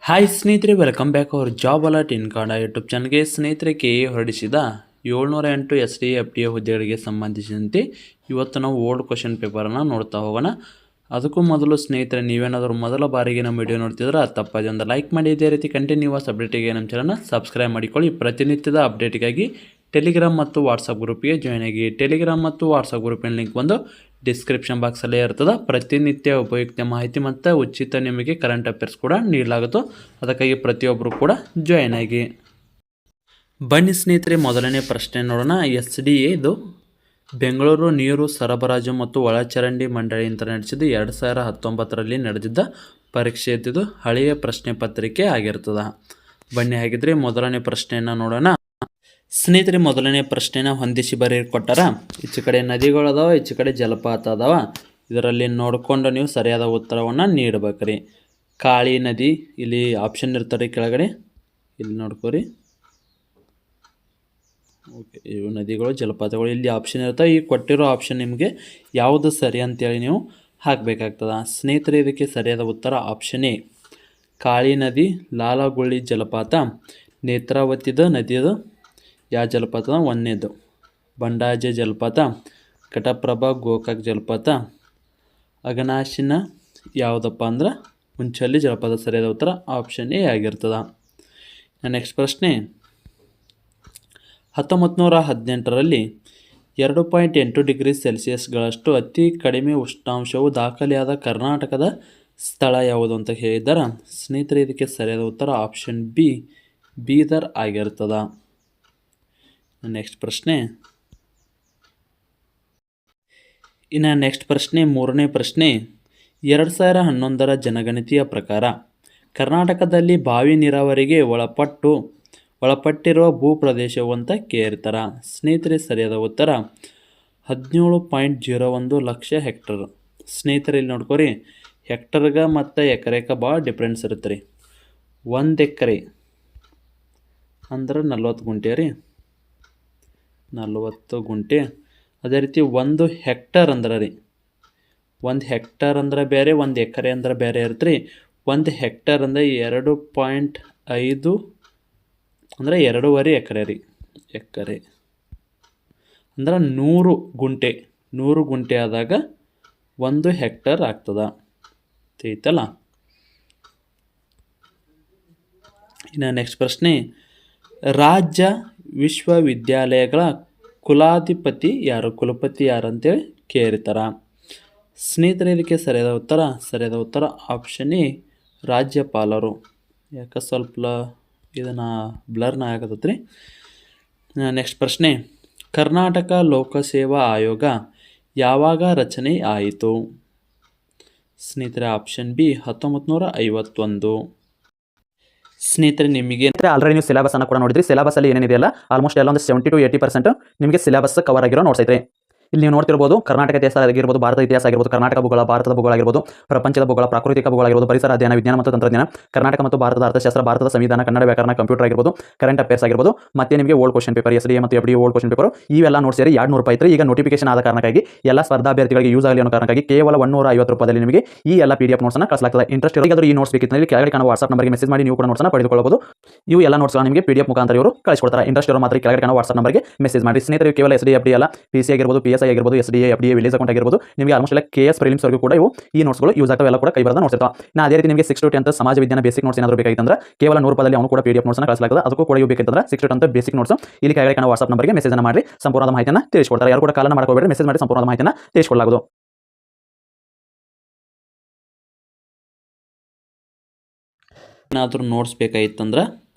Hi ಸ್ನೇಹಿತರೆ, welcome back hour job alert ಇನ್ Kannada YouTube ಚಾನಲ್ಗೆ. ಸ್ನೇಹಿತರೆ, KA ಹೊರಡಿಸಿದ 708 SDA FDA ಹುದ್ದೆಗಳಿಗೆ ಸಂಬಂಧಿಸಿದಂತೆ ಇವತ್ತು ನಾವು ಓಲ್ಡ್ ಕ್ವಶನ್ ಪೇಪರನ್ನು ನೋಡ್ತಾ ಹೋಗೋಣ. ಅದಕ್ಕೂ ಮೊದಲು ಸ್ನೇಹಿತರೆ, ನೀವೇನಾದರೂ ಮೊದಲ ಬಾರಿಗೆ ನಮ್ಮ ವಿಡಿಯೋ ನೋಡ್ತಿದ್ರೆ ತಪ್ಪದೆ ಒಂದು ಲೈಕ್ ಮಾಡಿ. ಇದೇ ರೀತಿ ಕಂಟಿನ್ಯೂಸ್ ಅಪ್ಡೇಟಿಗೆ ನಮ್ಮ ಚಾನಲ್ನ ಸಬ್ಸ್ಕ್ರೈಬ್ ಮಾಡಿಕೊಳ್ಳಿ. ಪ್ರತಿನಿತ್ಯದ ಅಪ್ಡೇಟಿಗಾಗಿ ಟೆಲಿಗ್ರಾಮ್ ಮತ್ತು ವಾಟ್ಸಪ್ ಗ್ರೂಪ್ಗೆ ಜಾಯ್ನ್ ಆಗಿ. ಟೆಲಿಗ್ರಾಮ್ ಮತ್ತು ವಾಟ್ಸಪ್ ಗ್ರೂಪಿನ ಲಿಂಕ್ ಬಂದು ಡಿಸ್ಕ್ರಿಪ್ಷನ್ ಬಾಕ್ಸಲ್ಲೇ ಇರ್ತದೆ. ಪ್ರತಿನಿತ್ಯ ಉಪಯುಕ್ತ ಮಾಹಿತಿ ಮತ್ತು ಉಚಿತ ನಿಮಗೆ ಕರೆಂಟ್ ಅಫೇರ್ಸ್ ಕೂಡ ನೀಡಲಾಗುತ್ತೋ. ಅದಕ್ಕಾಗಿ ಪ್ರತಿಯೊಬ್ಬರು ಕೂಡ ಜಾಯ್ನ್ ಆಗಿ. ಬನ್ನಿ ಸ್ನೇಹಿತರೆ, ಮೊದಲನೇ ಪ್ರಶ್ನೆ ನೋಡೋಣ. SDA ಇದು ಬೆಂಗಳೂರು ನೀರು ಸರಬರಾಜು ಮತ್ತು ಒಳಚರಂಡಿ ಮಂಡಳಿ ಅಂತ ನಡೆಸಿದ್ದು 2019ರಲ್ಲಿ ನಡೆದಿದ್ದ ಪರೀಕ್ಷೆ ಇದ್ದಿದ್ದು ಹಳೆಯ ಪ್ರಶ್ನೆ ಪತ್ರಿಕೆ ಆಗಿರ್ತದೆ. ಬನ್ನಿ ಹಾಗಿದ್ರೆ ಮೊದಲನೇ ಪ್ರಶ್ನೆಯನ್ನು ನೋಡೋಣ. ಸ್ನೇಹಿತರೆ, ಮೊದಲನೇ ಪ್ರಶ್ನೆನ ಹೊಂದಿಸಿ ಕೊಟ್ಟಾರ. ಈಚೆ ಕಡೆ ನದಿಗಳದಾವ, ಈಚೆ ಕಡೆ ಜಲಪಾತ ಅದಾವ. ಇದರಲ್ಲಿ ನೋಡಿಕೊಂಡು ನೀವು ಸರಿಯಾದ ಉತ್ತರವನ್ನು ನೀಡಬೇಕ್ರಿ. ಕಾಳಿ ನದಿ, ಇಲ್ಲಿ ಆಪ್ಷನ್ ಇರ್ತಾರೆ ಕೆಳಗಡೆ, ಇಲ್ಲಿ ನೋಡ್ಕೋರಿ. ಓಕೆ, ಇವು ನದಿಗಳು, ಜಲಪಾತಗಳು, ಇಲ್ಲಿ ಆಪ್ಷನ್ ಇರ್ತವೆ. ಈ ಕೊಟ್ಟಿರೋ ಆಪ್ಷನ್ ನಿಮಗೆ ಯಾವುದು ಸರಿ ಅಂತೇಳಿ ನೀವು ಹಾಕಬೇಕಾಗ್ತದೆ. ಸ್ನೇಹಿತರೆ, ಇದಕ್ಕೆ ಸರಿಯಾದ ಉತ್ತರ ಆಪ್ಷನ್ ಎ, ಕಾಳಿ ನದಿ, ಲಾಲಗುಳಿ ಜಲಪಾತ, ನೇತ್ರಾವತಿದ ನದಿಯದು ಯಾವ ಜಲಪಾತ ಒಂದನೇದು, ಬಂಡಾಜೆ ಜಲಪಾತ, ಘಟಪ್ರಭಾ ಗೋಕಾಕ್ ಜಲಪಾತ, ಅಘನಾಶಿನ ಯಾವುದಪ್ಪ ಅಂದ್ರೆ ಉಂಚಳ್ಳಿ ಜಲಪಾತ. ಸರಿಯಾದ ಉತ್ತರ ಆಪ್ಷನ್ ಎ ಆಗಿರ್ತದೆ. ನೆಕ್ಸ್ಟ್ ಪ್ರಶ್ನೆ, 1918ರಲ್ಲಿ 2.8 ಡಿಗ್ರಿ ಸೆಲ್ಸಿಯಸ್ಗಳಷ್ಟು ಅತಿ ಕಡಿಮೆ ಉಷ್ಣಾಂಶವು ದಾಖಲೆಯಾದ ಕರ್ನಾಟಕದ ಸ್ಥಳ ಯಾವುದು ಅಂತ ಹೇಳಿದ್ದಾರೆ. ಸ್ನೇಹಿತರೆ, ಇದಕ್ಕೆ ಸರಿಯಾದ ಉತ್ತರ ಆಪ್ಷನ್ ಬಿ, ಬೀದರ್ ಆಗಿರ್ತದೆ. ನೆಕ್ಸ್ಟ್ ಪ್ರಶ್ನೆ, ಇನ್ನು ನೆಕ್ಸ್ಟ್ ಪ್ರಶ್ನೆ, ಮೂರನೇ ಪ್ರಶ್ನೆ, 2011ರ ಜನಗಣತಿಯ ಪ್ರಕಾರ ಕರ್ನಾಟಕದಲ್ಲಿ ಬಾವಿ ನೀರಾವರಿಗೆ ಒಳಪಟ್ಟಿರುವ ಭೂಪ್ರದೇಶವು ಅಂತ ಕೇಳ್ತಾರೆ. ಸ್ನೇಹಿತರೆ, ಸರಿಯಾದ ಉತ್ತರ 17.01 ಲಕ್ಷ ಹೆಕ್ಟರ್. ಸ್ನೇಹಿತರೆ, ಇಲ್ಲಿ ನೋಡ್ಕೋರಿ, ಹೆಕ್ಟರ್ಗೆ ಮತ್ತು ಎಕರೆಗೆ ಭಾಳ ಡಿಫ್ರೆನ್ಸ್ ಇರುತ್ತೆ ರೀ. 1 ಎಕರೆ ಅಂದ್ರೆ 40 ಗುಂಟೆ ರೀ, 40 ಗುಂಟೆ. ಅದೇ ರೀತಿ 1 ಹೆಕ್ಟರ್ ಅಂದ್ರೆ ರೀ, 1 ಹೆಕ್ಟರ್ ಅಂದ್ರೆ ಬೇರೆ, 1 ಎಕರೆ ಅಂದ್ರೆ ಬೇರೆ ಇರುತ್ತೆ ರೀ. 1 ಹೆಕ್ಟರ್ ಅಂದರೆ 2.5 ಅಂದರೆ 2.5 ಎಕರೆ ರೀ. ಎಕರೆ ಅಂದ್ರೆ 100 ಗುಂಟೆ, 100 ಗುಂಟೆ ಆದಾಗ 1 ಹೆಕ್ಟರ್ ಆಗ್ತದೆ. ತಿಳಿತಲ್ಲ. ಇನ್ನು ನೆಕ್ಸ್ಟ್ ಪ್ರಶ್ನೆ, ರಾಜ್ಯ ವಿಶ್ವವಿದ್ಯಾಲಯಗಳ ಕುಲಪತಿ ಯಾರು ಅಂತೇಳಿ ಕೇಳ್ತಾರೆ. ಸ್ನೇಹಿತರೆ, ಇದಕ್ಕೆ ಸರಿಯಾದ ಉತ್ತರ ಆಪ್ಷನ್ ಎ, ರಾಜ್ಯಪಾಲರು. ಯಾಕೆ ಸ್ವಲ್ಪ ಇದನ್ನು ಬ್ಲರ್ನ ಆಗತ್ತೈತ್ರಿ. ನೆಕ್ಸ್ಟ್ ಪ್ರಶ್ನೆ, ಕರ್ನಾಟಕ ಲೋಕಸೇವಾ ಆಯೋಗ ಯಾವಾಗ ರಚನೆ ಆಯಿತು? ಸ್ನೇಹಿತರೆ, ಆಪ್ಷನ್ ಬಿ, 1951. ಸ್ನೇಹಿತರೆ, ನಿಮಗೆ ಆಲ್ರೆಡಿ ನೀವು ಸಿಲೆಬಸ್ ಅನ್ನು ಕೂಡ ನೋಡಿದ್ರಿ. ಸಿಲೆಬಸ್ ಅಲ್ಲಿ ಏನೇನಿದೆಯಲ್ಲ ಆಲ್ಮೋಸ್ಟ್ ಎಲ್ಲ ಒಂದು 70 to 80% ನಿಮಗೆ ಸಿಲೆಬಸ್ ಕವರ್ ಆಗಿರೋ ನೋಟ್ಸ್ ಐತ್ರಿ. ಇಲ್ಲಿ ನೀವು ನೋಡ್ತಿರ್ಬೋದು, ಕರ್ನಾಟಕ ಇತಿಹಾಸ ಆಗಿರ್ಬೋದು, ಭಾರತ ಇತಿಹಾಸ ಆಗಿರ್ಬೋದು, ಕರ್ನಾಟಕ ಭೂಗೋಳ, ಭಾರತದ ಭೂಗೋಳ ಆಗಿರ್ಬೋದು, ಪ್ರಪಂಚದ ಭೂಗೋಳ, ಪ್ರಾಕೃತಿಕ ಭೂಗೋಳ ಆಗಿರ್ಬೋದು, ಪರಿಸರ ಅಧ್ಯಯನ, ವಿಜ್ಞಾನ ಮತ್ತು ತಂತ್ರಜ್ಞಾನ, ಕರ್ನಾಟಕ ಮತ್ತು ಭಾರತದ ಅರ್ಥಶಾಸ್ತ್ರ, ಭಾರತದ ಸಂವಿಧಾನ, ಕನ್ನಡ ವ್ಯಾಕರಣ, ಕಂಪ್ಯೂಟರ್ ಆಗಿರ್ಬೋದು, ಕರೆಂಟ್ ಅಫೇರ್ಸ್ ಆಗಿರ್ಬೋದು, ಮತ್ತೆ ನಿಮಗೆ ಓಲ್ಡ್ ಕ್ವಶನ್ ಪೇಪರ್, SDA ಮತ್ತು FDA ಓಲ್ಡ್ ಕ್ವಶನ್ ಪೇಪರ್, ಇವೆಲ್ಲ ನೋಟ್ಸ್ ಸೇರಿ 200 ರೂಪಾಯಿ ಐತ್ರಿ. ಈಗ ನೋಟಿಫಿಕೇಶನ್ ಆದ ಕಾರಣಕ್ಕಾಗಿ ಎಲ್ಲ ಸ್ಪರ್ಧಾಭ್ಯರ್ಥಿಗಳಿಗೆ ಯೂಸ್ ಆಗಲಿ ಅನ್ನೋ ಕಾರಣಕ್ಕಾಗಿ ಕೇವಲ 150 ರೂಪಾಯಿದಲ್ಲಿ ನಿಮಗೆ ಈ ಎಲ್ಲ PDF ನೋಟ್ಸ್ ಅನ್ನು ಕಳಿಸಲಾಗ್ತದೆ. ಇಂಟ್ರೆಸ್ಟ್ ಇರೋದು ಈ ನೋಟ್ಸ್ ಬೇಕಿತ್ತು ಇಲ್ಲಿ ಕೆಳಗಡೆ ಕಾಣುವ ವಾಟ್ಸ್ಆಪ್ ನಂಬರ್ಗೆ ಮೆಸೇಜ್ ಮಾಡಿ ನೀವು ಕೂಡ ನೋಟ್ಸ್ ಅನ್ನು ಪಡೆದುಕೊಳ್ಳಬಹುದು. ಇವು ಎಲ್ಲ ನೋಟ್ಸ್ ನಿಮಗೆ PDF ಮುಖಾಂತರ ಇವರು ಕಳಿಸ್ಕೊಡ್ತಾರೆ. ಇಂಟ್ರೆಸ್ಟ್ ಇರೋ ಮಾತ್ರ ಕೆಳಗಡೆ ಕಾಣುವ ವಾಟ್ಸ್ಆಪ್ ನಂಬರ್ಗೆ ಮೆಸೇಜ್ ಮಾಡಿ. ಸ್ನೇಹಿತರೆ, ಕೇವಲ SDA FDA ಅಲ್ಲ, PC ಆಗಿರ್ಬೋದು, PSI ಆಗಿರ್ಬೋದು, SDA FDA ವಿಲೇಜ್ ಅಕೌಂಟ್ ಆಗಿರ್ಬೋದು, ನಿಮಗೆ ಆಲ್ಮೋಸ್ಟ್ ಎಲ್ಲ KS ಪ್ರಿಲಿಮ್ಸ್ ವರೆಗೂ ಕೂಡ ಈ ನೋಟ್ಸ್ಗಳು ಯೂಸ್ ಆಗ್ತವೆ. ಎಲ್ಲ ಕೂಡ ಕೈ ಬರದ ನೋಟ್ಸ್ ಇರ್ತಾವೆ. ಅದೇ ರೀತಿ ನಿಮಗೆ 6 to 10th ಸಮಾಜ ವಿಜ್ಞಾನ ಬೇಸಿಕ್ ನೋಟ್ಸ್ ಏನಾದರೂ ಬೇಕಾಗಿತ್ತಂದ್ರೆ ಕೇವಲ 100 ರೂಪಾಯಿದಲ್ಲಿ ಅವನು ಕೂಡ PDF ನೋಟ್ಸ್ ಅನ್ನು ಕಳಿಸಲಾಗ್ತದೆ. ಅದಕ್ಕೂ ಕೂಡ ಇವು ಬೇಕಂತಂದ್ರೆ 6 to 10th ಬೇಸಿಕ್ ನೋಟ್ಸ್ ಇಲ್ಲಿ ಕೆಳಗಡೆ ಕಾಣುವ ವಾಟ್ಸ್ಆಪ್ ನಂಬರ್ಗೆ ಮೆಸೇಜ್ ಅನ್ನು ಮಾಡಿ ಸಂಪೂರ್ಣವಾದ ಮಾಹಿತಿಯನ್ನು ತಿಳಿಸಿಕೊಡ್ತಾರೆ. ಯಾರು ಕೂಡ ಕಾಲನ್ನು ಮಾಡ್ಕೋಬೇಡಿ, ಮೆಸೇಜ್ ಮಾಡಿ ಸಂಪೂರ್ಣವಾದ ಮಾಹಿತಿಯನ್ನು ತಿಳಿಸಿಕೊಳ್ಳಲಾಗುವುದು. ಏನಾದರೂ ನೋಟ್ಸ್ ಬೇಕಾಗಿತ್ತಂದ್ರೆ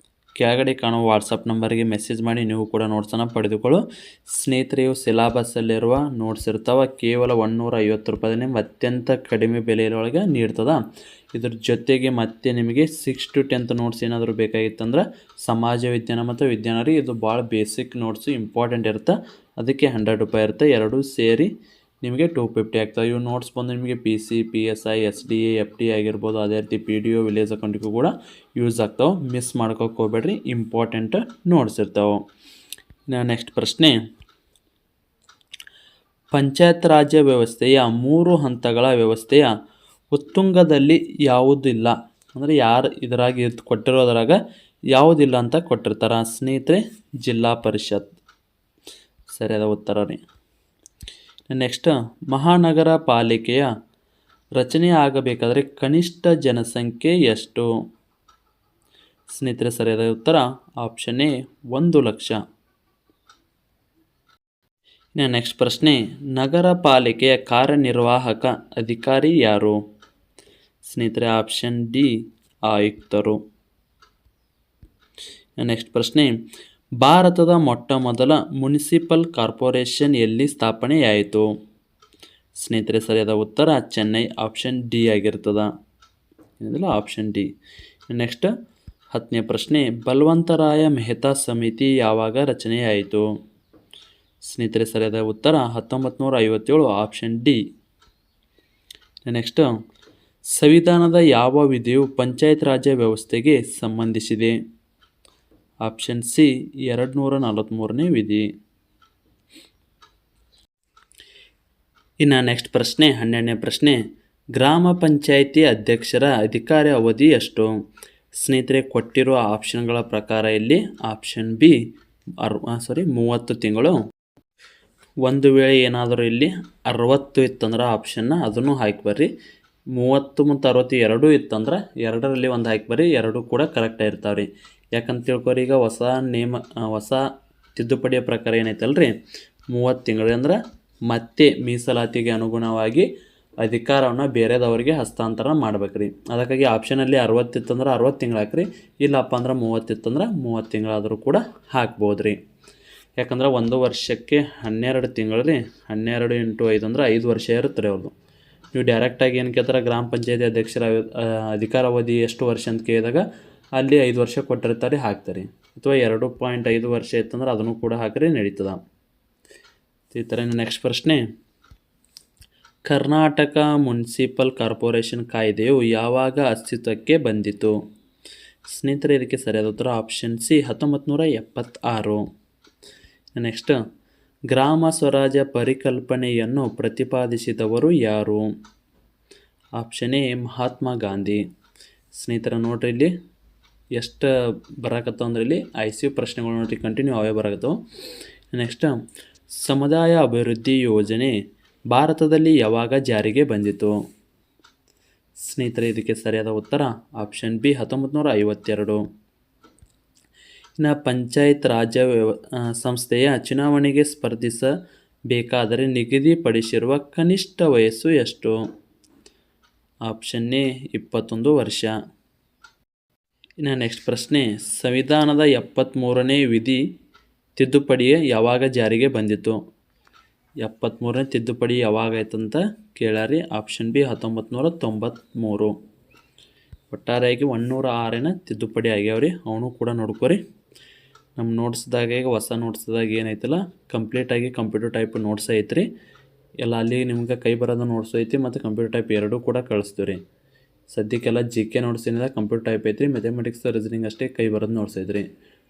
ಕೆಳಗಡೆ ಕಾಣುವ ವಾಟ್ಸಪ್ ನಂಬರ್ಗೆ ಮೆಸೇಜ್ ಮಾಡಿ ನೀವು ಕೂಡ ನೋಟ್ಸನ್ನು ಪಡೆದುಕೊಳ್ಳು. ಸ್ನೇಹಿತರೆ, ಇವು ಸಿಲೆಬಸ್ಸಲ್ಲಿರುವ ನೋಟ್ಸ್ ಇರ್ತಾವೆ. ಕೇವಲ 150 ರೂಪಾಯಿ ನಿಮ್ಗೆ ಅತ್ಯಂತ ಕಡಿಮೆ ಬೆಲೆಯೊಳಗೆ ನೀಡ್ತದೆ. ಇದ್ರ ಜೊತೆಗೆ ಮತ್ತೆ ನಿಮಗೆ 6 to 10th ನೋಟ್ಸ್ ಏನಾದರೂ ಬೇಕಾಗಿತ್ತಂದ್ರೆ ಸಮಾಜ ವಿಜ್ಞಾನ ಮತ್ತು ವಿಜ್ಞಾನ ರೀ, ಇದು ಭಾಳ ಬೇಸಿಕ್ ನೋಟ್ಸು ಇಂಪಾರ್ಟೆಂಟ್ ಇರುತ್ತೆ. ಅದಕ್ಕೆ 100 ರೂಪಾಯಿ ಇರುತ್ತೆ. ಎರಡೂ ಸೇರಿ ನಿಮಗೆ 250 ಆಗ್ತವೆ. ಇವು ನೋಟ್ಸ್ ಬಂದು ನಿಮಗೆ PC, PSI, SDA, FDA ಆಗಿರ್ಬೋದು, ಅದೇ ರೀತಿ PDO ವಿಲೇಜ್ ಅಕೌಂಟಿಗೂ ಕೂಡ ಯೂಸ್ ಆಗ್ತಾವೆ. ಮಿಸ್ ಮಾಡ್ಕೋಕೆ ಹೋಗ್ಬೇಡ್ರಿ, ಇಂಪಾರ್ಟೆಂಟ್ ನೋಟ್ಸ್ ಇರ್ತಾವೆ. ನೆಕ್ಸ್ಟ್ ಪ್ರಶ್ನೆ, ಪಂಚಾಯತ್ ರಾಜ್ಯ ವ್ಯವಸ್ಥೆಯ 3 ಹಂತಗಳ ವ್ಯವಸ್ಥೆಯ ಉತ್ತುಂಗದಲ್ಲಿ ಯಾವುದಿಲ್ಲ ಅಂದರೆ ಯಾರು ಇದರಾಗಿ ಕೊಟ್ಟಿರೋದ್ರಾಗ ಯಾವುದಿಲ್ಲ ಅಂತ ಕೊಟ್ಟಿರ್ತಾರೆ ಸ್ನೇಹಿತರೆ. ಜಿಲ್ಲಾ ಪರಿಷತ್ ಸರಿಯಾದ ಉತ್ತರ ರೀ. ನೆಕ್ಸ್ಟ್, ಮಹಾನಗರ ಪಾಲಿಕೆಯ ರಚನೆ ಆಗಬೇಕಾದ್ರೆ ಕನಿಷ್ಠ ಜನಸಂಖ್ಯೆ ಎಷ್ಟು? ಸ್ನೇಹಿತರೆ ಸರಿಯಾದ ಉತ್ತರ ಆಪ್ಷನ್ ಎ 1,00,000. ನೆಕ್ಸ್ಟ್ ಪ್ರಶ್ನೆ, ನಗರ ಪಾಲಿಕೆಯ ಕಾರ್ಯನಿರ್ವಾಹಕ ಅಧಿಕಾರಿ ಯಾರು? ಸ್ನೇಹಿತರೆ ಆಪ್ಷನ್ ಡಿ ಆಯುಕ್ತರು. ನೆಕ್ಸ್ಟ್ ಪ್ರಶ್ನೆ, ಭಾರತದ ಮೊಟ್ಟ ಮೊದಲ ಮುನಿಸಿಪಲ್ ಕಾರ್ಪೊರೇಷನ್ ಎಲ್ಲಿ ಸ್ಥಾಪನೆಯಾಯಿತು? ಸ್ನೇಹಿತರೆ ಸರಿಯಾದ ಉತ್ತರ ಚೆನ್ನೈ, ಆಪ್ಷನ್ ಡಿ ಆಗಿರ್ತದ. ಏನಿಲ್ಲ ಆಪ್ಷನ್ ಡಿ. ನೆಕ್ಸ್ಟ್ 10ನೇ ಪ್ರಶ್ನೆ, ಬಲವಂತರಾಯ ಮೆಹ್ತಾ ಸಮಿತಿ ಯಾವಾಗ ರಚನೆಯಾಯಿತು? ಸ್ನೇಹಿತರೆ ಸರಿಯಾದ ಉತ್ತರ 1957, ಆಪ್ಷನ್ ಡಿ. ನೆಕ್ಸ್ಟ್, ಸಂವಿಧಾನದ ಯಾವ ವಿಧಿಯು ಪಂಚಾಯತ್ ರಾಜ್ ವ್ಯವಸ್ಥೆಗೆ ಸಂಬಂಧಿಸಿದೆ? ಆಪ್ಷನ್ ಸಿ 243ನೇ ವಿಧಿ. ಇನ್ನು ನೆಕ್ಸ್ಟ್ ಪ್ರಶ್ನೆ 12ನೇ ಪ್ರಶ್ನೆ, ಗ್ರಾಮ ಪಂಚಾಯಿತಿ ಅಧ್ಯಕ್ಷರ ಅಧಿಕಾರ ಅವಧಿ ಎಷ್ಟು? ಸ್ನೇಹಿತರೆ ಕೊಟ್ಟಿರುವ ಆಪ್ಷನ್ಗಳ ಪ್ರಕಾರ ಇಲ್ಲಿ ಆಪ್ಷನ್ ಬಿ 30 ತಿಂಗಳು. ಒಂದು ವೇಳೆ ಏನಾದರೂ ಇಲ್ಲಿ 60 ಇತ್ತಂದ್ರೆ ಆಪ್ಷನ್ನ ಅದನ್ನು ಹಾಕಿ ಬರ್ರಿ. 30 ಮತ್ತು 60 ಎರಡೂ ಇತ್ತಂದ್ರೆ ಎರಡರಲ್ಲಿ ಒಂದು ಹಾಕಿ ಬರ್ರಿ. ಎರಡೂ ಕೂಡ ಕರೆಕ್ಟ್ ಇರ್ತಾವೆ ರೀ. ಯಾಕಂತ ತಿಳ್ಕೊರಿ, ಈಗ ಹೊಸ ತಿದ್ದುಪಡಿಯ ಪ್ರಕಾರ ಏನೈತಲ್ರಿ 30 ತಿಂಗಳು ಅಂದ್ರೆ ಮತ್ತೆ ಮೀಸಲಾತಿಗೆ ಅನುಗುಣವಾಗಿ ಅಧಿಕಾರವನ್ನು ಬೇರೆದವರಿಗೆ ಹಸ್ತಾಂತರ ಮಾಡ್ಬೇಕ್ರಿ. ಅದಕ್ಕಾಗಿ ಆಪ್ಷನಲ್ಲಿ 60 ಇತ್ತಂದ್ರೆ 60 ತಿಂಗಳು ಹಾಕ್ರಿ. ಇಲ್ಲಪ್ಪ ಅಂದ್ರೆ 30 ಇತ್ತಂದ್ರೆ 30 ತಿಂಗಳಾದರೂ ಕೂಡ ಹಾಕ್ಬೋದು ರೀ. ಯಾಕಂದ್ರೆ ಒಂದು ವರ್ಷಕ್ಕೆ 12 ತಿಂಗಳು ರೀ. 12 × 5 ಅಂದ್ರೆ 5 ವರ್ಷ ಇರುತ್ತೆ ರೀ ಅವ್ರದ್ದು. ನೀವು ಡೈರೆಕ್ಟಾಗಿ ಏನು ಕೇಳ್ತಾರೆ, ಗ್ರಾಮ ಪಂಚಾಯತಿ ಅಧ್ಯಕ್ಷರ ಅಧಿಕಾರಾವಧಿ ಎಷ್ಟು ವರ್ಷ ಅಂತ ಕೇಳಿದಾಗ ಅಲ್ಲಿ 5 ವರ್ಷ ಕೊಟ್ಟಿರ್ತಾರೆ, ಹಾಕ್ತಾರೆ. ಅಥವಾ 2.5 ವರ್ಷ ಇತ್ತಂದ್ರೆ ಅದನ್ನು ಕೂಡ ಹಾಕಿರಿ, ನಡೀತದ. ಈ ಥರ. ನೆಕ್ಸ್ಟ್ ಪ್ರಶ್ನೆ, ಕರ್ನಾಟಕ ಮುನ್ಸಿಪಲ್ ಕಾರ್ಪೊರೇಷನ್ ಕಾಯ್ದೆಯು ಯಾವಾಗ ಅಸ್ತಿತ್ವಕ್ಕೆ ಬಂದಿತು? ಸ್ನೇಹಿತರೆ ಇದಕ್ಕೆ ಸರಿಯಾದ ಉತ್ತರ ಆಪ್ಷನ್ ಸಿ 1976. ನೆಕ್ಸ್ಟ್, ಗ್ರಾಮ ಸ್ವರಾಜ್ಯ ಪರಿಕಲ್ಪನೆಯನ್ನು ಪ್ರತಿಪಾದಿಸಿದವರು ಯಾರು? Option A Mahatma Gandhi. ಸ್ನೇಹಿತರ ನೋಡ್ರಿ, ಇಲ್ಲಿ ಎಷ್ಟು ಬರಾಕತ್ತವ ಅಂದ್ರೆ ಇಲ್ಲಿ ICU ಪ್ರಶ್ನೆಗಳು ನೋಡ್ರಿ, ಕಂಟಿನ್ಯೂ ಅವೇ ಬರಾಕತ್ತವ. ನೆಕ್ಸ್ಟ್, ಸಮುದಾಯ ಅಭಿವೃದ್ಧಿ ಯೋಜನೆ ಭಾರತದಲ್ಲಿ ಯಾವಾಗ ಜಾರಿಗೆ ಬಂದಿತು? ಸ್ನೇಹಿತರೆ ಇದಕ್ಕೆ ಸರಿಯಾದ ಉತ್ತರ ಆಪ್ಷನ್ ಬಿ 1952. ಇನ್ನು ಪಂಚಾಯತ್ ರಾಜ್ ಸಂಸ್ಥೆಯ ಚುನಾವಣೆಗೆ ಸ್ಪರ್ಧಿಸಬೇಕಾದರೆ ನಿಗದಿಪಡಿಸಿರುವ ಕನಿಷ್ಠ ವಯಸ್ಸು ಎಷ್ಟು? ಆಪ್ಷನ್ ಎ 21 ವರ್ಷ. ಇನ್ನು ನೆಕ್ಸ್ಟ್ ಪ್ರಶ್ನೆ, ಸಂವಿಧಾನದ 73ನೇ ವಿಧಿ ತಿದ್ದುಪಡಿ ಯಾವಾಗ ಜಾರಿಗೆ ಬಂದಿತು? 73ನೇ ತಿದ್ದುಪಡಿ ಯಾವಾಗ ಆಯ್ತಂತ ಕೇಳ್ಯಾರಿ. Option B 1993. ಒಟ್ಟಾರೆಯಾಗಿ 106 ತಿದ್ದುಪಡಿ ಆಗ್ಯಾವ್ರಿ. ಅವನು ಕೂಡ ನೋಡ್ಕೊರಿ. ನಮ್ಮ ನೋಟ್ಸ್ದಾಗ ಈಗ ಹೊಸ ನೋಟ್ಸ್ದಾಗ ಏನೈತಲ್ಲ ಕಂಪ್ಲೀಟಾಗಿ ಕಂಪ್ಯೂಟರ್ ಟೈಪ್ ನೋಟ್ಸ್ ಐತ್ರಿ. ಎಲ್ಲ ಅಲ್ಲಿ ನಿಮ್ಗೆ ಕೈ ಬರೋದು ನೋಟ್ಸ್ ಐತಿ ಮತ್ತು ಕಂಪ್ಯೂಟರ್ ಟೈಪ್ ಎರಡೂ ಕೂಡ ಕಳಿಸ್ತೀವಿ ರೀ. ಸದ್ಯಕ್ಕೆಲ್ಲ GK ನೋಟ್ಸ್ ಏನಿದೆ ಕಂಪ್ಯೂಟರ್ ಟೈಪ್ ಐತ್ರಿ. ಮ್ಯಾಥಮೆಟಿಕ್ಸ್ ರೀಸನಿಂಗ್ ಅಷ್ಟೇ ಕೈ ಬರೋದು ನೋಟ್ಸ್ ಐತ್ರಿ.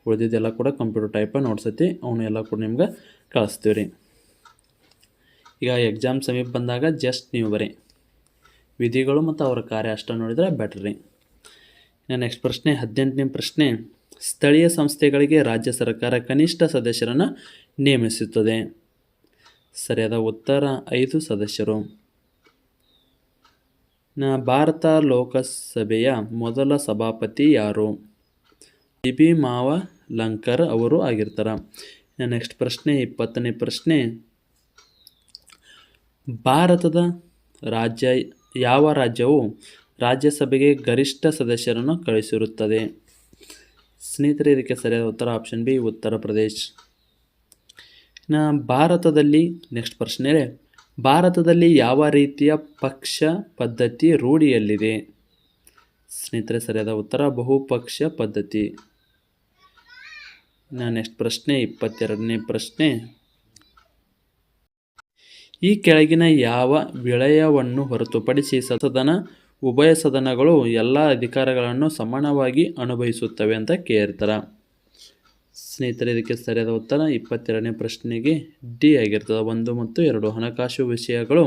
ಉಳಿದಿದ್ದೆಲ್ಲ ಕೂಡ ಕಂಪ್ಯೂಟರ್ ಟೈಪ್ ನೋಟ್ಸ್ ಐತಿ. ಅವನು ಎಲ್ಲ ಕೂಡ ನಿಮ್ಗೆ ಕಳಿಸ್ತೀವಿ ರೀ. ಈಗ ಎಕ್ಸಾಮ್ ಸಮೀಪ ಬಂದಾಗ ಜಸ್ಟ್ ನೀವು ಬರೀ ವಿಧಿಗಳು ಮತ್ತು ಅವರ ಕಾರ್ಯ ಅಷ್ಟು ನೋಡಿದರೆ ಬೆಟ್ರ್ ರೀ. ನೆಕ್ಸ್ಟ್ ಪ್ರಶ್ನೆ 18ನೇ ಪ್ರಶ್ನೆ, ಸ್ಥಳೀಯ ಸಂಸ್ಥೆಗಳಿಗೆ ರಾಜ್ಯ ಸರ್ಕಾರ ಕನಿಷ್ಠ ಸದಸ್ಯರನ್ನು ನೇಮಿಸುತ್ತದೆ. ಸರಿಯಾದ ಉತ್ತರ 5 ಸದಸ್ಯರು. ಭಾರತ ಲೋಕಸಭೆಯ ಮೊದಲ ಸಭಾಪತಿ ಯಾರು? BB ಮಾವಲಂಕರ್ ಅವರು ಆಗಿರ್ತಾರೆ. ನೆಕ್ಸ್ಟ್ ಪ್ರಶ್ನೆ 20ನೇ ಪ್ರಶ್ನೆ, ಭಾರತದ ಯಾವ ರಾಜ್ಯವು ರಾಜ್ಯಸಭೆಗೆ ಗರಿಷ್ಠ ಸದಸ್ಯರನ್ನು ಕಳಿಸಿರುತ್ತದೆ? ಸ್ನೇಹಿತರೆ ಇದಕ್ಕೆ ಸರಿಯಾದ ಉತ್ತರ ಆಪ್ಷನ್ ಬಿ ಉತ್ತರ ಪ್ರದೇಶ್. ಭಾರತದಲ್ಲಿ ನೆಕ್ಸ್ಟ್ ಪ್ರಶ್ನೆ, ಭಾರತದಲ್ಲಿ ಯಾವ ರೀತಿಯ ಪಕ್ಷ ಪದ್ಧತಿ ರೂಢಿಯಲ್ಲಿದೆ? ಸ್ನೇಹಿತರೆ ಸರಿಯಾದ ಉತ್ತರ ಬಹುಪಕ್ಷ ಪದ್ಧತಿ. ನೆಕ್ಸ್ಟ್ ಪ್ರಶ್ನೆ 22ನೇ ಪ್ರಶ್ನೆ, ಈ ಕೆಳಗಿನ ಯಾವ ವಿಳಯವನ್ನು ಹೊರತುಪಡಿಸಿ ಉಭಯ ಸದನಗಳು ಎಲ್ಲ ಅಧಿಕಾರಗಳನ್ನು ಸಮಾನವಾಗಿ ಅನುಭವಿಸುತ್ತವೆ ಅಂತ ಕೇಳ್ತಾರೆ? ಸ್ನೇಹಿತರೆ ಇದಕ್ಕೆ ಸರಿಯಾದ ಉತ್ತರ 22ನೇ ಪ್ರಶ್ನೆಗೆ ಡಿ ಆಗಿರ್ತದೆ. 1 ಮತ್ತು 2 ಹಣಕಾಸು ವಿಷಯಗಳು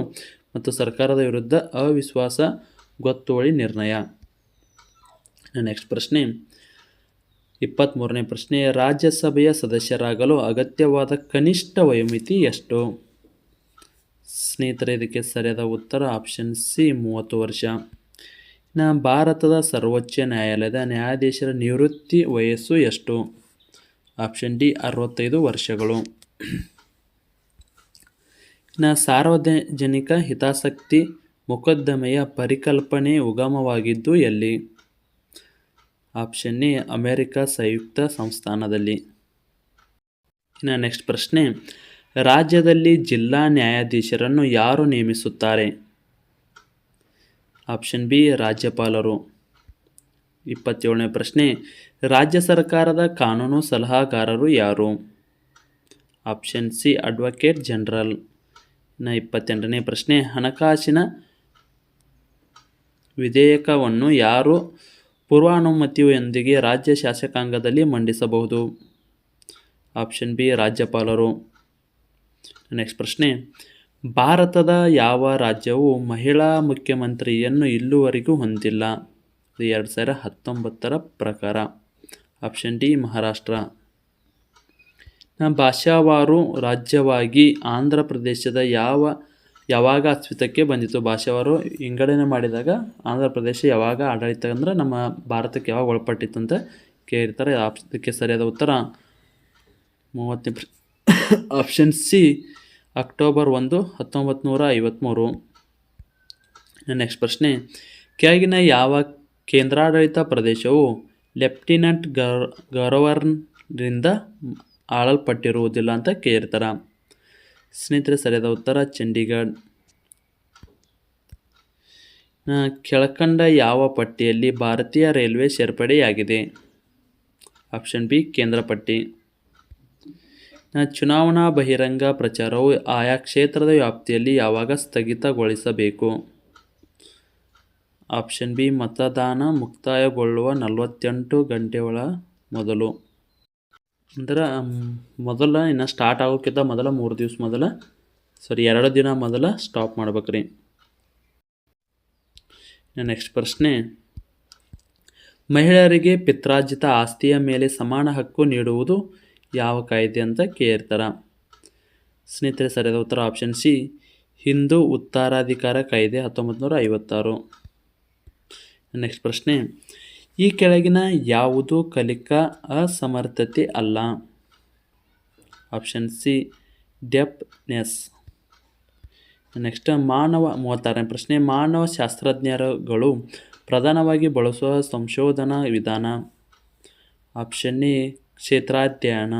ಮತ್ತು ಸರ್ಕಾರದ ವಿರುದ್ಧ ಅವಿಶ್ವಾಸ ಗೊತ್ತುವಳಿ ನಿರ್ಣಯ. ನೆಕ್ಸ್ಟ್ ಪ್ರಶ್ನೆ 23ನೇ ಪ್ರಶ್ನೆ, ರಾಜ್ಯಸಭೆಯ ಸದಸ್ಯರಾಗಲು ಅಗತ್ಯವಾದ ಕನಿಷ್ಠ ವಯೋಮಿತಿ ಎಷ್ಟು? ಸ್ನೇಹಿತರೆ, ಇದಕ್ಕೆ ಸರಿಯಾದ ಉತ್ತರ ಆಪ್ಷನ್ ಸಿ 30 ವರ್ಷ. ಭಾರತದ ಸರ್ವೋಚ್ಚ ನ್ಯಾಯಾಲಯದ ನ್ಯಾಯಾಧೀಶರ ನಿವೃತ್ತಿ ವಯಸ್ಸು ಎಷ್ಟು? ಆಪ್ಷನ್ ಡಿ 65 ವರ್ಷಗಳು. ಸಾರ್ವಜನಿಕ ಹಿತಾಸಕ್ತಿ ಮೊಕದ್ದಮೆಯ ಪರಿಕಲ್ಪನೆ ಉಗಮವಾಗಿದ್ದು ಎಲ್ಲಿ? ಆಪ್ಷನ್ ಎ ಅಮೆರಿಕ ಸಂಯುಕ್ತ ಸಂಸ್ಥಾನದಲ್ಲಿ. ನೆಕ್ಸ್ಟ್ ಪ್ರಶ್ನೆ, ರಾಜ್ಯದಲ್ಲಿ ಜಿಲ್ಲಾ ನ್ಯಾಯಾಧೀಶರನ್ನು ಯಾರು ನೇಮಿಸುತ್ತಾರೆ? ಆಪ್ಷನ್ ಬಿ ರಾಜ್ಯಪಾಲರು. 27ನೇ ಪ್ರಶ್ನೆ, ರಾಜ್ಯ ಸರ್ಕಾರದ ಕಾನೂನು ಸಲಹಾಗಾರರು ಯಾರು? Option C advocate general. 28ನೇ ಪ್ರಶ್ನೆ, ಹಣಕಾಸಿನ ವಿಧೇಯಕವನ್ನು ಯಾರು ಪೂರ್ವಾನುಮತಿಯೊಂದಿಗೆ ರಾಜ್ಯ ಶಾಸಕಾಂಗದಲ್ಲಿ ಮಂಡಿಸಬಹುದು? ಆಪ್ಷನ್ ಬಿ ರಾಜ್ಯಪಾಲರು. ನೆಕ್ಸ್ಟ್ ಪ್ರಶ್ನೆ, ಭಾರತದ ಯಾವ ರಾಜ್ಯವು ಮಹಿಳಾ ಮುಖ್ಯಮಂತ್ರಿಯನ್ನು ಇಲ್ಲಿವರೆಗೂ ಹೊಂದಿಲ್ಲ? 2019 ಪ್ರಕಾರ. Option D Maharashtra. ಭಾಷಾವಾರು ರಾಜ್ಯವಾಗಿ ಆಂಧ್ರ ಪ್ರದೇಶದ ಯಾವಾಗ ಅಸ್ತಿತ್ವಕ್ಕೆ ಬಂದಿತು? ಭಾಷಾವಾರು ವಿಂಗಡಣೆ ಮಾಡಿದಾಗ ಆಂಧ್ರ ಪ್ರದೇಶ ಯಾವಾಗ ಆಡಳಿತ ಅಂದ್ರೆ ನಮ್ಮ ಭಾರತಕ್ಕೆ ಯಾವಾಗ ಒಳಪಟ್ಟಿತ್ತು ಅಂತ ಕೇಳಿರ್ತಾರೆ. ಇದಕ್ಕೆ ಸರಿಯಾದ ಉತ್ತರ 30 ಆಪ್ಷನ್ ಸಿ ಅಕ್ಟೋಬರ್ 1, 1953. ನೆಕ್ಸ್ಟ್ ಪ್ರಶ್ನೆ, ಕೆಳಗಿನ ಯಾವ ಕೇಂದ್ರಾಡಳಿತ ಪ್ರದೇಶವು ಲೆಫ್ಟಿನೆಂಟ್ ಗವರ್ನರ್ರಿಂದ ಆಳಲ್ಪಟ್ಟಿರುವುದಿಲ್ಲ ಅಂತ ಕೇಳಿರ್ತಾರೆ? ಸ್ನೇಹಿತರೆ, ಸರಿಯಾದ ಉತ್ತರ ಚಂಡೀಗಢ. ಕೆಳಕಂಡ ಯಾವ ಪಟ್ಟಿಯಲ್ಲಿ ಭಾರತೀಯ ರೈಲ್ವೆ ಸೇರ್ಪಡೆಯಾಗಿದೆ? ಆಪ್ಷನ್ ಬಿ ಕೇಂದ್ರ ಪಟ್ಟಿ. ಚುನಾವಣಾ ಬಹಿರಂಗ ಪ್ರಚಾರವು ಆಯಾ ಕ್ಷೇತ್ರದ ವ್ಯಾಪ್ತಿಯಲ್ಲಿ ಯಾವಾಗ ಸ್ಥಗಿತಗೊಳಿಸಬೇಕು? ಆಪ್ಷನ್ ಬಿ ಮತದಾನ ಮುಕ್ತಾಯಗೊಳ್ಳುವ 48 ಗಂಟೆಗಳ ಮೊದಲು. ಅಂದ್ರೆ ಇನ್ನು ಸ್ಟಾರ್ಟ್ ಆಗೋಕ್ಕಿಂತ ಮೊದಲ 3 ದಿವಸ ಮೊದಲ 2 ದಿನ ಮೊದಲ ಸ್ಟಾಪ್ ಮಾಡ್ಬೇಕ್ರಿ. ನೆಕ್ಸ್ಟ್ ಪ್ರಶ್ನೆ, ಮಹಿಳೆಯರಿಗೆ ಪಿತ್ರಾರ್ಜಿತ ಆಸ್ತಿಯ ಮೇಲೆ ಸಮಾನ ಹಕ್ಕು ನೀಡುವುದು ಯಾವ ಕಾಯ್ದೆ ಅಂತ ಕೇಳಿರ್ತಾರೆ? ಸ್ನೇಹಿತರೆ, ಸರಿಯಾದ ಉತ್ತರ ಆಪ್ಷನ್ ಸಿ ಹಿಂದೂ ಉತ್ತರಾಧಿಕಾರ ಕಾಯ್ದೆ 1956. ನೆಕ್ಸ್ಟ್ ಪ್ರಶ್ನೆ, ಈ ಕೆಳಗಿನ ಯಾವುದು ಕಲಿಕಾ ಅಸಮರ್ಥತೆ ಅಲ್ಲ? Option C deafness. ನೆಕ್ಸ್ಟ್ 36ನೇ ಪ್ರಶ್ನೆ, ಮಾನವ ಶಾಸ್ತ್ರಜ್ಞರುಗಳು ಪ್ರಧಾನವಾಗಿ ಬಳಸುವ ಸಂಶೋಧನಾ ವಿಧಾನ? Option A ಕ್ಷೇತ್ರಾಧ್ಯಯನ.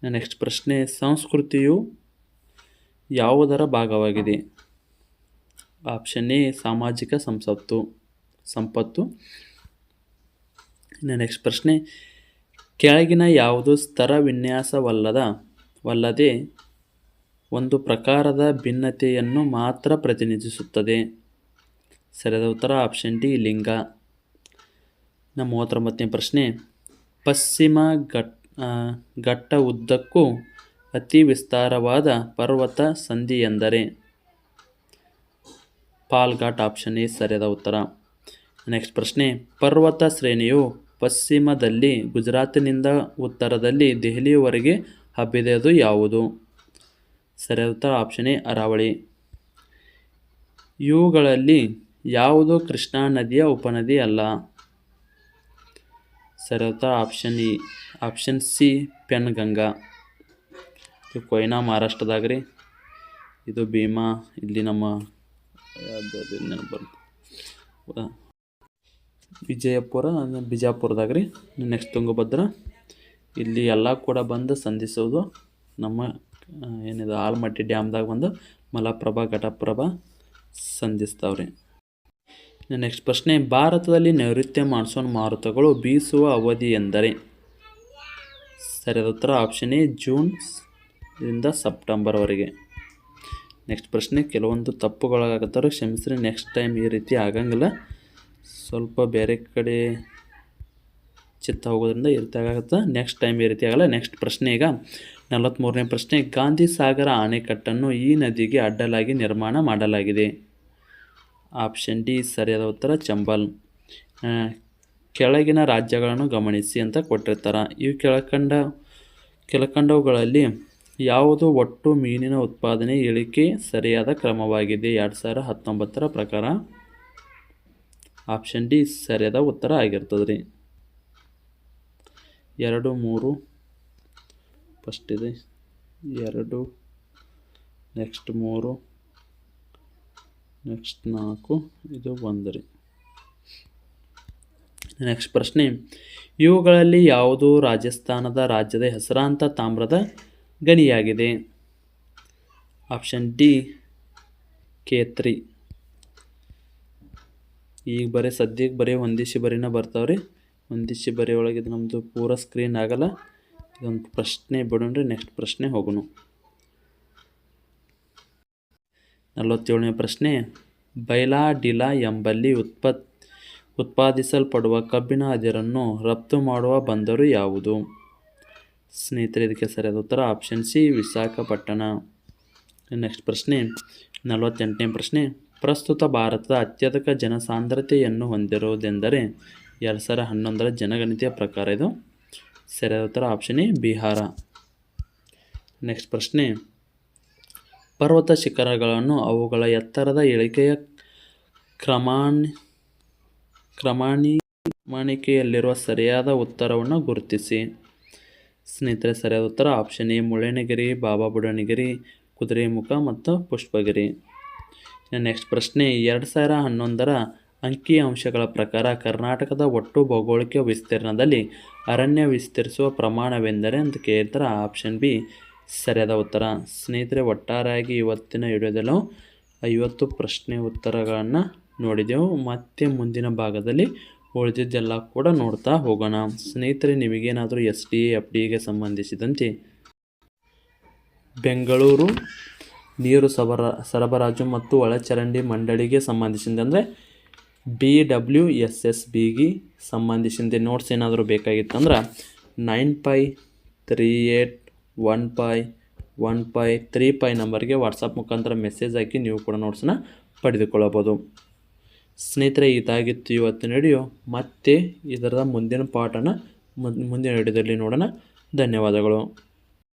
ನೆಕ್ಸ್ಟ್ ಪ್ರಶ್ನೆ, ಸಂಸ್ಕೃತಿಯು ಯಾವುದರ ಭಾಗವಾಗಿದೆ? ಆಪ್ಷನ್ ಎ ಸಾಮಾಜಿಕ ಸಂಪತ್ತು. ನೆಕ್ಸ್ಟ್ ಪ್ರಶ್ನೆ, ಕೆಳಗಿನ ಯಾವುದು ಸ್ತರ ವಿನ್ಯಾಸವಲ್ಲದೆ ಒಂದು ಪ್ರಕಾರದ ಭಿನ್ನತೆಯನ್ನು ಮಾತ್ರ ಪ್ರತಿನಿಧಿಸುತ್ತದೆ? ಸರಿಯಾದ ಉತ್ತರ ಆಪ್ಷನ್ ಡಿ ಲಿಂಗ. 39ನೇ ಪ್ರಶ್ನೆ, ಪಶ್ಚಿಮ ಘಟ್ಟ ಉದ್ದಕ್ಕೂ ಅತಿ ವಿಸ್ತಾರವಾದ ಪರ್ವತ ಸಂಧಿ ಎಂದರೆ? ಪಾಲ್ಘಾಟ್. ಆಪ್ಷನ್ ಎ ಸರಿಯಾದ ಉತ್ತರ. ನೆಕ್ಸ್ಟ್ ಪ್ರಶ್ನೆ, ಪರ್ವತ ಶ್ರೇಣಿಯು ಪಶ್ಚಿಮದಲ್ಲಿ ಗುಜರಾತಿನಿಂದ ಉತ್ತರದಲ್ಲಿ ದೆಹಲಿಯವರೆಗೆ ಹಬ್ಬಿದೆದು ಯಾವುದು? ಸರಿಯಾದ ಉತ್ತರ ಆಪ್ಷನ್ ಎ ಅರಾವಳಿ. ಇವುಗಳಲ್ಲಿ ಯಾವುದು ಕೃಷ್ಣಾ ನದಿಯ ಉಪನದಿ ಅಲ್ಲ? ಸರಿಯಾದ ಉತ್ತರ ಆಪ್ಷನ್ ಸಿ ಪೆನ್ಗಂಗಾ. ಇದು ಕೊಯ್ನಾ ಮಹಾರಾಷ್ಟ್ರದಾಗ್ರಿ. ಇದು ಭೀಮಾ ಇಲ್ಲಿ ನಮ್ಮ ಬಿಜಾಪುರದಾಗ್ರಿ. ನೆಕ್ಸ್ಟ್ ತುಂಗಭದ್ರಾ ಇಲ್ಲಿ ಎಲ್ಲ ಕೂಡ ಬಂದು ಸಂಧಿಸೋದು ನಮ್ಮ ಏನಿದೆ ಆಲಮಟ್ಟಿ ಡ್ಯಾಮ್ದಾಗ ಬಂದು ಮಲಪ್ರಭಾ ಘಟಪ್ರಭಾ ಸಂಧಿಸ್ತಾವ್ರಿ. ನೆಕ್ಸ್ಟ್ ಪ್ರಶ್ನೆ, ಭಾರತದಲ್ಲಿ ನೈಋತ್ಯ ಮಾನ್ಸೂನ್ ಮಾರುತಗಳು ಬೀಸುವ ಅವಧಿ ಎಂದರೆ? ಸರಿಯಾದ ಉತ್ತರ ಆಪ್ಷನ್ ಎ ಜೂನ್ ಇಂದ ಸೆಪ್ಟೆಂಬರ್ವರೆಗೆ. ನೆಕ್ಸ್ಟ್ ಪ್ರಶ್ನೆ, ಕೆಲವೊಂದು ತಪ್ಪುಗಳಾಗತ್ತಾರೆ, ಕ್ಷಮಿಸ್ರಿ. ನೆಕ್ಸ್ಟ್ ಟೈಮ್ ಈ ರೀತಿ ಆಗಂಗಿಲ್ಲ, ಸ್ವಲ್ಪ ಬೇರೆ ಕಡೆ ಚಿತ್ತ ಹೋಗೋದ್ರಿಂದ ಈ ರೀತಿ ಆಗುತ್ತೆ. ನೆಕ್ಸ್ಟ್ ಟೈಮ್ ಈ ರೀತಿ ಆಗಲ್ಲ. ನೆಕ್ಸ್ಟ್ ಪ್ರಶ್ನೆ, ಈಗ 43ನೇ ಪ್ರಶ್ನೆ, ಗಾಂಧಿ ಸಾಗರ ಅಣೆಕಟ್ಟನ್ನು ಈ ನದಿಗೆ ಅಡ್ಡಲಾಗಿ ನಿರ್ಮಾಣ ಮಾಡಲಾಗಿದೆ? ಆಪ್ಷನ್ ಡಿ ಸರಿಯಾದ ಉತ್ತರ ಚಂಬಲ್. ಕೆಳಗಿನ ರಾಜ್ಯಗಳನ್ನು ಗಮನಿಸಿ ಅಂತ ಕೊಟ್ಟಿರ್ತಾರೆ. ಇವು ಕೆಳಕಂಡವುಗಳಲ್ಲಿ ಯಾವುದು ಒಟ್ಟು ಮೀನಿನ ಉತ್ಪಾದನೆ ಇಳಿಕೆ ಸರಿಯಾದ ಕ್ರಮವಾಗಿದೆ 2019 ಪ್ರಕಾರ? ಆಪ್ಷನ್ ಡಿ ಸರಿಯಾದ ಉತ್ತರ ಆಗಿರ್ತದೆ ರೀ. 2 3 ಫಸ್ಟ್ ಇದೆ 2, ನೆಕ್ಸ್ಟ್ 3, ನೆಕ್ಸ್ಟ್ 4, ಇದು 1 ರೀ. ನೆಕ್ಸ್ಟ್ ಪ್ರಶ್ನೆ, ಇವುಗಳಲ್ಲಿ ಯಾವುದು ರಾಜಸ್ಥಾನದ ರಾಜ್ಯದ ಹೆಸರಾಂತ ತಾಮ್ರದ ಗಣಿಯಾಗಿದೆ? Option D K3. ಈಗ ಸದ್ಯಕ್ಕೆ ಹೊಂದಿಸಿ ಬರೀನ ಬರ್ತಾವ್ರಿ. ಹೊಂದಿಸಿ ಬರೀ ಒಳಗೆ ಇದು ನಮ್ಮದು ಪೂರ ಸ್ಕ್ರೀನ್ ಆಗಲ್ಲ. ಇದೊಂದು ಪ್ರಶ್ನೆ ಬಿಡೋಣ್ರಿ, ನೆಕ್ಸ್ಟ್ ಪ್ರಶ್ನೆ ಹೋಗೋಣ. 47ನೇ ಪ್ರಶ್ನೆ, ಬೈಲಾಡಿಲಾ ಎಂಬಲ್ಲಿ ಉತ್ಪಾದಿಸಲ್ಪಡುವ ಕಬ್ಬಿಣ ಅದಿರನ್ನು ರಫ್ತು ಮಾಡುವ ಬಂದರು ಯಾವುದು? ಸ್ನೇಹಿತರೆ, ಇದಕ್ಕೆ ಸರಿಯಾದ ಉತ್ತರ ಆಪ್ಷನ್ ಸಿ ವಿಶಾಖಪಟ್ಟಣ. ನೆಕ್ಸ್ಟ್ ಪ್ರಶ್ನೆ 48ನೇ ಪ್ರಶ್ನೆ, ಪ್ರಸ್ತುತ ಭಾರತದ ಅತ್ಯಧಿಕ ಜನಸಾಂದ್ರತೆಯನ್ನು ಹೊಂದಿರುವುದೆಂದರೆ 2011 ಜನಗಣತಿಯ ಪ್ರಕಾರ? ಇದು ಸರಿಯಾದ ಉತ್ತರ ಆಪ್ಷನ್ ಎ ಬಿಹಾರ. ನೆಕ್ಸ್ಟ್ ಪ್ರಶ್ನೆ, ಪರ್ವತ ಶಿಖರಗಳನ್ನು ಅವುಗಳ ಎತ್ತರದ ಇಳಿಕೆಯ ಕ್ರಮಾಣಿಕೆಯಲ್ಲಿರುವ ಸರಿಯಾದ ಉತ್ತರವನ್ನು ಗುರುತಿಸಿ. ಸ್ನೇಹಿತರೆ, ಸರಿಯಾದ ಉತ್ತರ ಆಪ್ಷನ್ ಎ ಮುಳ್ಳಯ್ಯನಗಿರಿ, ಬಾಬಾ ಬುಡನಗಿರಿ, ಕುದುರೆಮುಖ ಮತ್ತು ಪುಷ್ಪಗಿರಿ. ನೆಕ್ಸ್ಟ್ ಪ್ರಶ್ನೆ, 2011 ಅಂಕಿಅಂಶಗಳ ಪ್ರಕಾರ ಕರ್ನಾಟಕದ ಒಟ್ಟು ಭೌಗೋಳಿಕ ವಿಸ್ತೀರ್ಣದಲ್ಲಿ ಅರಣ್ಯ ವಿಸ್ತರಿಸುವ ಪ್ರಮಾಣವೆಂದರೆ ಅಂತ ಕೇಳ್ತಾರೆ. ಆಪ್ಷನ್ ಬಿ ಸರಿಯಾದ ಉತ್ತರ. ಸ್ನೇಹಿತರೆ, ಒಟ್ಟಾರೆಯಾಗಿ ಇವತ್ತಿನ ವಿಡಿಯೋದಲ್ಲೂ 50 ಪ್ರಶ್ನೆ ಉತ್ತರಗಳನ್ನು ನೋಡಿದೆವು. ಮತ್ತೆ ಮುಂದಿನ ಭಾಗದಲ್ಲಿ ಉಳಿದಿದ್ದೆಲ್ಲ ಕೂಡ ನೋಡ್ತಾ ಹೋಗೋಣ. ಸ್ನೇಹಿತರೆ, ನಿಮಗೇನಾದರೂ SDA FDAಗೆ ಸಂಬಂಧಿಸಿದಂತೆ ಬೆಂಗಳೂರು ನೀರು ಸರಬರಾಜು ಮತ್ತು ಒಳಚರಂಡಿ ಮಂಡಳಿಗೆ ಸಂಬಂಧಿಸಿದಂತೆ ಅಂದರೆ BWSSBಗೆ ಸಂಬಂಧಿಸಿದಂತೆ ನೋಟ್ಸ್ ಏನಾದರೂ ಬೇಕಾಗಿತ್ತಂದ್ರೆ 9538151535 ನಂಬರ್ಗೆ ವಾಟ್ಸಪ್ ಮುಖಾಂತರ ಮೆಸೇಜ್ ಹಾಕಿ ನೀವು ಕೂಡ ನೋಟ್ಸನ್ನ ಪಡೆದುಕೊಳ್ಳಬಹುದು. ಸ್ನೇಹಿತರೆ, ಇದಾಗಿತ್ತು ಇವತ್ತಿನ ವಿಡಿಯೋ. ಮತ್ತೆ ಇದರ ಮುಂದಿನ ಪಾಠನ ಮುಂದಿನ ವಿಡಿಯೋದಲ್ಲಿ ನೋಡೋಣ. ಧನ್ಯವಾದಗಳು.